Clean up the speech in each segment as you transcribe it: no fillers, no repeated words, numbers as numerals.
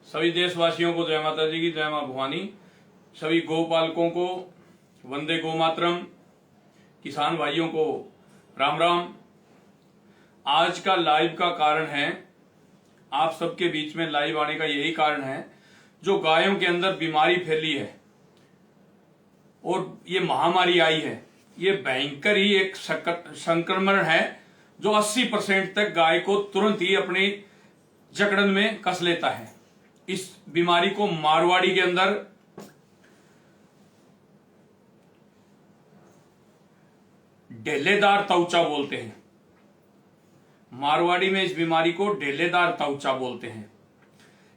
सभी देशवासियों को जय माता जी की, जय मां भवानी। सभी गौपालकों को वंदे गौ मातरम। किसान भाइयों को राम राम। आज का लाइव का कारण है, आप सबके बीच में लाइव आने का यही कारण है, जो गायों के अंदर बीमारी फैली है और ये महामारी आई है। ये भयंकर ही एक संक्रमण है जो 80% तक गाय को तुरंत ही अपनी जकड़न में कस लेता है। इस बीमारी को मारवाड़ी के अंदर ढेलेदार तौचा बोलते हैं। मारवाड़ी में इस बीमारी को ढेलेदार तौचा बोलते हैं।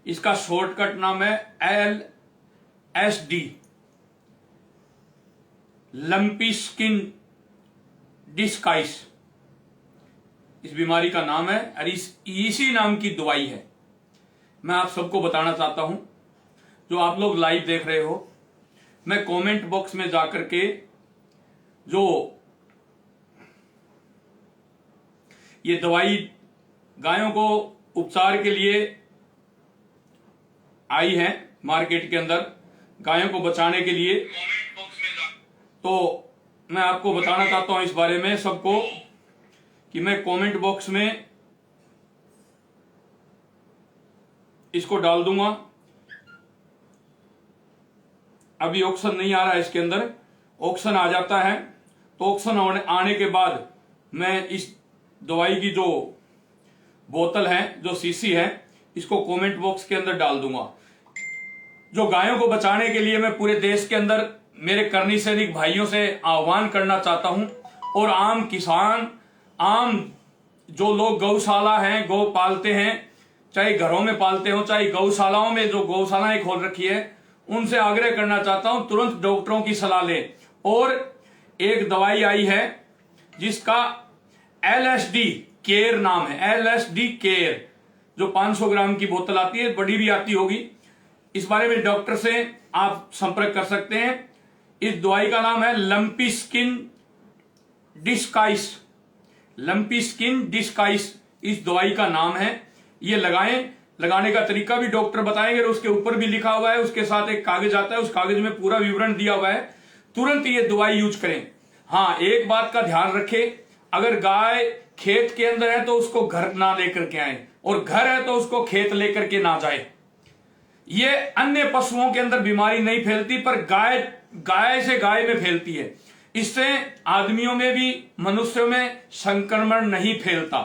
इसका शॉर्टकट नाम है LSD, लंपी स्किन डिस्काइस। इस बीमारी का नाम है और इसी नाम की दवाई है। मैं आप सबको बताना चाहता हूं, जो आप लोग लाइव देख रहे हो, मैं कमेंट बॉक्स में जाकर के जो ये दवाई गायों को उपचार के लिए आई है मार्केट के अंदर, गायों को बचाने के लिए, तो मैं आपको बताना चाहता हूं इस बारे में सबको कि मैं कमेंट बॉक्स में इसको डाल दूंगा। अभी ऑक्शन नहीं आ रहा है इसके अंदर, ऑक्शन आ जाता है तो ऑक्शन आने के बाद मैं इस दवाई की जो बोतल है, जो शीशी है, इसको कमेंट बॉक्स के अंदर डाल दूंगा। जो गायों को बचाने के लिए मैं पूरे देश के अंदर मेरे करनी सैनिक भाइयों से आह्वान करना चाहता हूं, और आम किसान, आम जो लोग गौशाला हैं, गौ पालते हैं, चाहे घरों में पालते हो चाहे गौशालाओं में जो गौशालाएं खोल रखी है, उनसे आग्रह करना चाहता हूं तुरंत डॉक्टरों की सलाह लें। और एक दवाई आई है जिसका LSD केयर नाम है, LSD केयर, जो 500 ग्राम की बोतल आती है, बड़ी भी आती होगी। इस बारे में डॉक्टर से आप संपर्क कर सकते हैं। इस दवाई का नाम है लंपी स्किन डिस्काइस, लंपी स्किन डिस्काइस इस दवाई का नाम है। ये लगाएं, लगाने का तरीका भी डॉक्टर बताएंगे, उसके ऊपर भी लिखा हुआ है, उसके साथ एक कागज आता है, उस कागज में पूरा विवरण दिया हुआ है। तुरंत ये दवाई यूज करें। हाँ, एक बात का ध्यान रखें, अगर गाय खेत के अंदर है तो उसको घर ना लेकर के आए, और घर है तो उसको खेत लेकर के ना जाए। ये अन्य पशुओं के अंदर बीमारी नहीं फैलती, पर गाय से गाय में फैलती है। इससे आदमियों में भी, मनुष्यों में संक्रमण नहीं फैलता,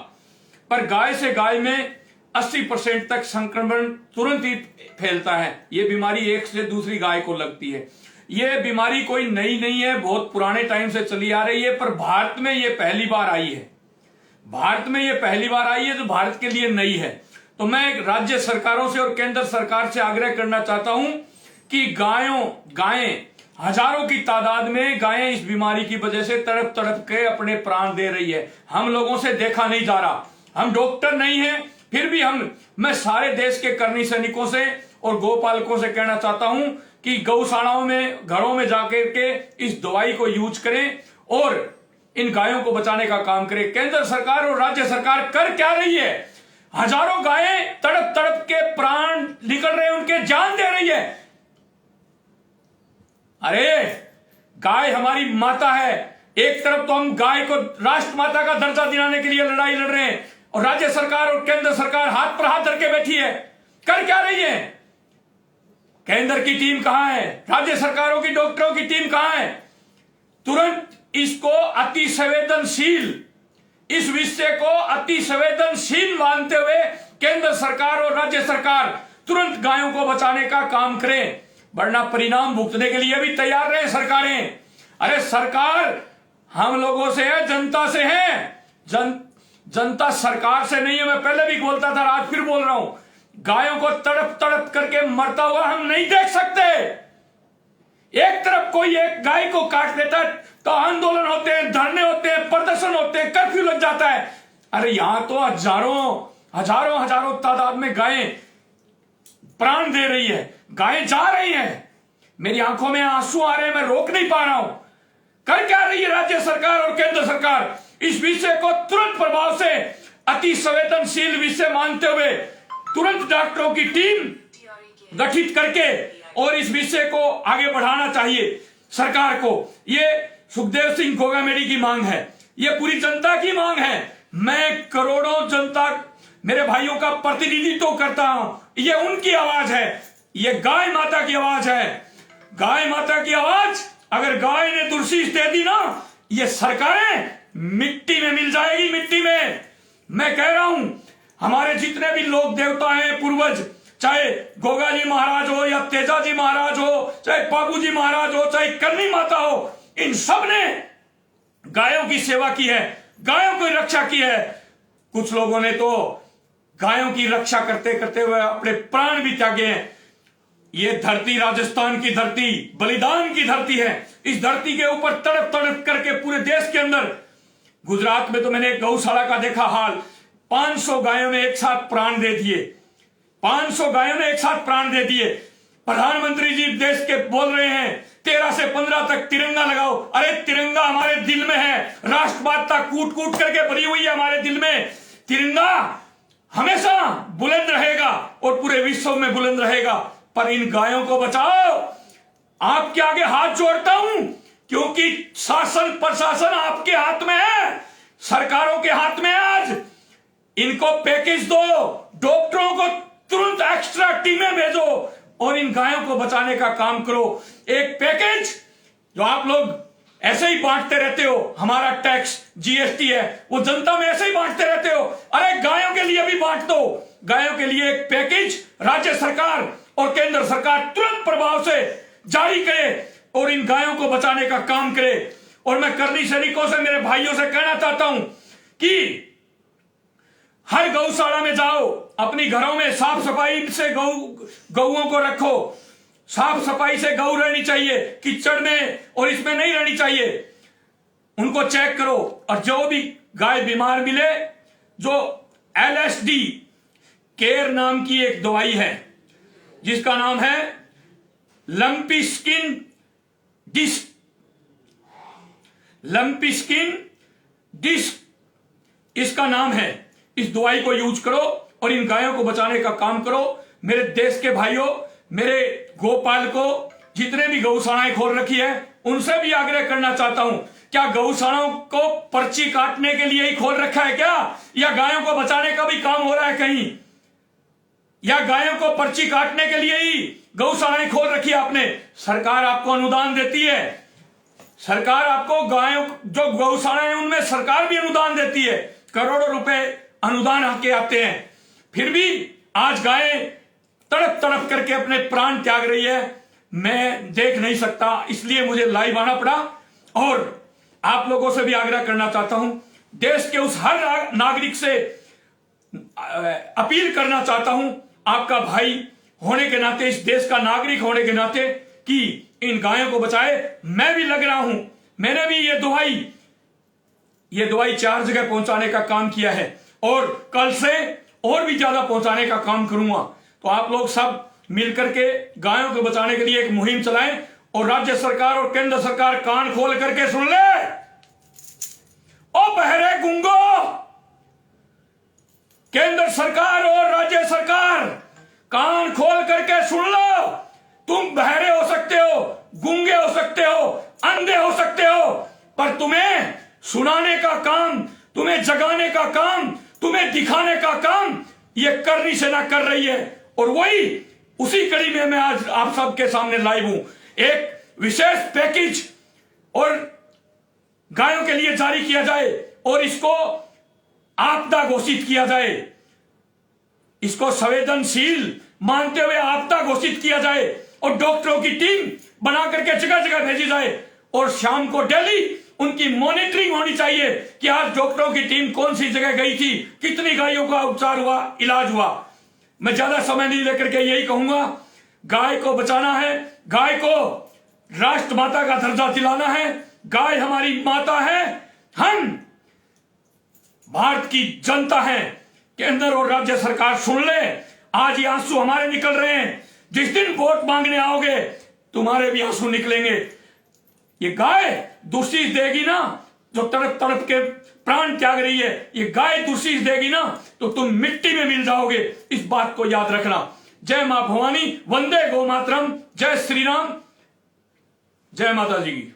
पर गाय से गाय में 80% तक संक्रमण तुरंत ही फैलता है। यह बीमारी एक से दूसरी गाय को लगती है। यह बीमारी कोई नई नहीं है, बहुत पुराने टाइम से चली आ रही है, पर भारत में यह पहली बार आई है। भारत में यह पहली बार आई है, जो भारत के लिए नई है। तो मैं राज्य सरकारों से और केंद्र सरकार से आग्रह करना चाहता हूं कि गायें हजारों की तादाद में गायें इस बीमारी की वजह से तड़प तड़प के अपने प्राण दे रही है। हम लोगों से देखा नहीं जा रहा, हम डॉक्टर नहीं हैं, फिर भी मैं सारे देश के करनी सैनिकों से और गोपालकों से कहना चाहता हूं कि गौशालाओं में, घरों में जाकर के इस दवाई को यूज करें और इन गायों को बचाने का काम करें। केंद्र सरकार और राज्य सरकार कर क्या रही है? हजारों गायें तड़प तड़प के प्राण निकल रहे हैं, उनके जान दे रही है। अरे गाय हमारी माता है। एक तरफ तो हम गाय को राष्ट्र माता का दर्जा दिलाने के लिए लड़ाई लड़ रहे हैं, और राज्य सरकार और केंद्र सरकार हाथ पर हाथ धर के बैठी है। कर क्या रही है? केंद्र की टीम कहां है? राज्य सरकारों की डॉक्टरों की टीम कहां है? तुरंत इसको अति संवेदनशील, इस विषय को अति संवेदनशील मानते हुए केंद्र सरकार और राज्य सरकार तुरंत गायों को बचाने का काम करें, वरना परिणाम भुगतने के लिए भी तैयार रहे सरकारें। अरे सरकार हम लोगों से है, जनता से है। जनता सरकार से नहीं है। मैं पहले भी बोलता था, आज फिर बोल रहा हूं, गायों को तड़प तड़प करके मरता हुआ हम नहीं देख सकते। एक तरफ कोई एक गाय को काट देता है तो आंदोलन होते हैं, धरने होते हैं, प्रदर्शन होते हैं, कर्फ्यू लग जाता है। अरे यहां तो हजारों तादाद में गायें प्राण दे रही है, गायें जा रही हैं। मेरी आंखों में आंसू आ रहे हैं, मैं रोक नहीं पा रहा हूं। कर क्या रही है राज्य सरकार और केंद्र सरकार? इस विषय को तुरंत प्रभाव से अति संवेदनशील विषय मानते हुए तुरंत डॉक्टरों की टीम गठित करके और इस विषय को आगे बढ़ाना चाहिए सरकार को। ये सुखदेव सिंह गोगामेडी की मांग है, ये पूरी जनता की मांग है। मैं करोड़ों जनता मेरे भाइयों का प्रतिनिधित्व करता हूं, ये उनकी आवाज है, ये गाय माता की आवाज है। गाय माता की आवाज अगर गाय ने दुर्शीष दे दी ना, ये सरकारें मिट्टी में मिल जाएगी, मिट्टी में। मैं कह रहा हूं हमारे जितने भी लोक देवता हैं, पूर्वज, चाहे गोगा जी महाराज हो या तेजा जी महाराज हो, चाहे बाबू जी महाराज हो, चाहे करनी माता हो, इन सब ने गायों की सेवा की है, गायों की रक्षा की है। कुछ लोगों ने तो गायों की रक्षा करते करते हुए अपने प्राण भी त्यागे हैं। ये धरती राजस्थान की धरती, बलिदान की धरती है। इस धरती के ऊपर तड़प तड़प करके पूरे देश के अंदर, गुजरात में तो मैंने एक गौशाला का देखा हाल, 500 गायों ने एक साथ प्राण दे दिए, 500 गायों ने एक साथ प्राण दे दिए। प्रधानमंत्री जी देश के बोल रहे हैं 13 से 15 तक तिरंगा लगाओ। अरे तिरंगा हमारे दिल में है, राष्ट्रवादता कूट कूट करके भरी हुई है हमारे दिल में। तिरंगा हमेशा बुलंद रहेगा और पूरे विश्व में बुलंद रहेगा। पर इन गायों को बचाओ। आपके आगे हाथ जोड़ता हूं, क्योंकि शासन प्रशासन आपके हाथ में है, सरकारों के हाथ में है। आज इनको पैकेज दो, डॉक्टरों को तुरंत एक्स्ट्रा टीमें भेजो और इन गायों को बचाने का काम करो। एक पैकेज जो आप लोग ऐसे ही बांटते रहते हो, हमारा टैक्स जीएसटी है, वो जनता में ऐसे ही बांटते रहते हो। अरे गायों के लिए भी बांट दो। गायों के लिए एक पैकेज राज्य सरकार और केंद्र सरकार तुरंत प्रभाव से जारी करे और इन गायों को बचाने का काम करे। और मैं करनी सैनिकों से, मेरे भाइयों से कहना चाहता हूं कि हर गौशाला में जाओ, अपनी घरों में साफ सफाई से गौओं को रखो, साफ सफाई से गौ रहनी चाहिए, कीचड़ में और इसमें नहीं रहनी चाहिए। उनको चेक करो और जो भी गाय बीमार मिले, जो LSD केयर नाम की एक दवाई है जिसका नाम है लंपी स्किन डिस्क, इसका नाम है। इस दवाई को यूज करो और इन गायों को बचाने का काम करो। मेरे देश के भाइयों, मेरे गोपालकों, जितने भी गौशालाएं खोल रखी है, उनसे भी आग्रह करना चाहता हूं, क्या गौशालाओं को पर्ची काटने के लिए ही खोल रखा है क्या, या गायों को बचाने का भी काम हो रहा है कहीं? या गायों को पर्ची काटने के लिए ही गौशालाएं खोल रखी है आपने? सरकार आपको अनुदान देती है, सरकार आपको गायों जो गौशालाएं हैं उनमें सरकार भी अनुदान देती है, करोड़ों रुपए अनुदान आके आते हैं। फिर भी आज गायें तड़प तड़प करके अपने प्राण त्याग रही है। मैं देख नहीं सकता, इसलिए मुझे लाइव आना पड़ा और आप लोगों से भी आग्रह करना चाहता हूं, देश के उस हर नागरिक से अपील करना चाहता हूं, आपका भाई होने के नाते, इस देश का नागरिक होने के नाते, कि इन गायों को बचाए। मैं भी लग रहा हूं, मैंने भी ये दवाई 4 जगह पहुंचाने का काम किया है और कल से और भी ज्यादा पहुंचाने का काम करूंगा। तो आप लोग सब मिलकर के गायों को बचाने के लिए एक मुहिम चलाएं और राज्य सरकार और केंद्र सरकार कान खोल करके सुन ले। ओ बहरे गुंगो, केंद्र सरकार और राज्य सरकार कान खोल करके सुन लो। तुम बहरे हो सकते हो, गूंगे हो सकते हो, अंधे हो सकते हो, पर तुम्हें सुनाने का काम, तुम्हें जगाने का काम, तुम्हें दिखाने का काम ये करनी सेना कर रही है। और वही उसी कड़ी में मैं आज आप सबके सामने लाइव हूं। एक विशेष पैकेज और गायों के लिए जारी किया जाए और इसको आपदा घोषित किया जाए, इसको संवेदनशील मानते हुए आपदा घोषित किया जाए और डॉक्टरों की टीम बना करके जगह जगह भेजी जाए और शाम को डेली उनकी मॉनिटरिंग होनी चाहिए कि आज डॉक्टरों की टीम कौन सी जगह गई थी, कितनी गायों का उपचार हुआ, इलाज हुआ। मैं ज्यादा समय नहीं लेकर के यही कहूंगा, गाय को बचाना है, गाय को राष्ट्र माता का दर्जा दिलाना है। गाय हमारी माता है, हम भारत की जनता है। केंद्र और राज्य सरकार सुन ले, आज ये आंसू हमारे निकल रहे हैं, जिस दिन वोट मांगने आओगे तुम्हारे भी आंसू निकलेंगे। ये गाय दुर्शीष देगी ना, जो तड़प तड़प के प्राण त्याग रही है, ये गाय दुर्शीष देगी ना तो तुम मिट्टी में मिल जाओगे। इस बात को याद रखना। जय मां भवानी, वंदे गो मातरम, जय श्री राम, जय माता जी की।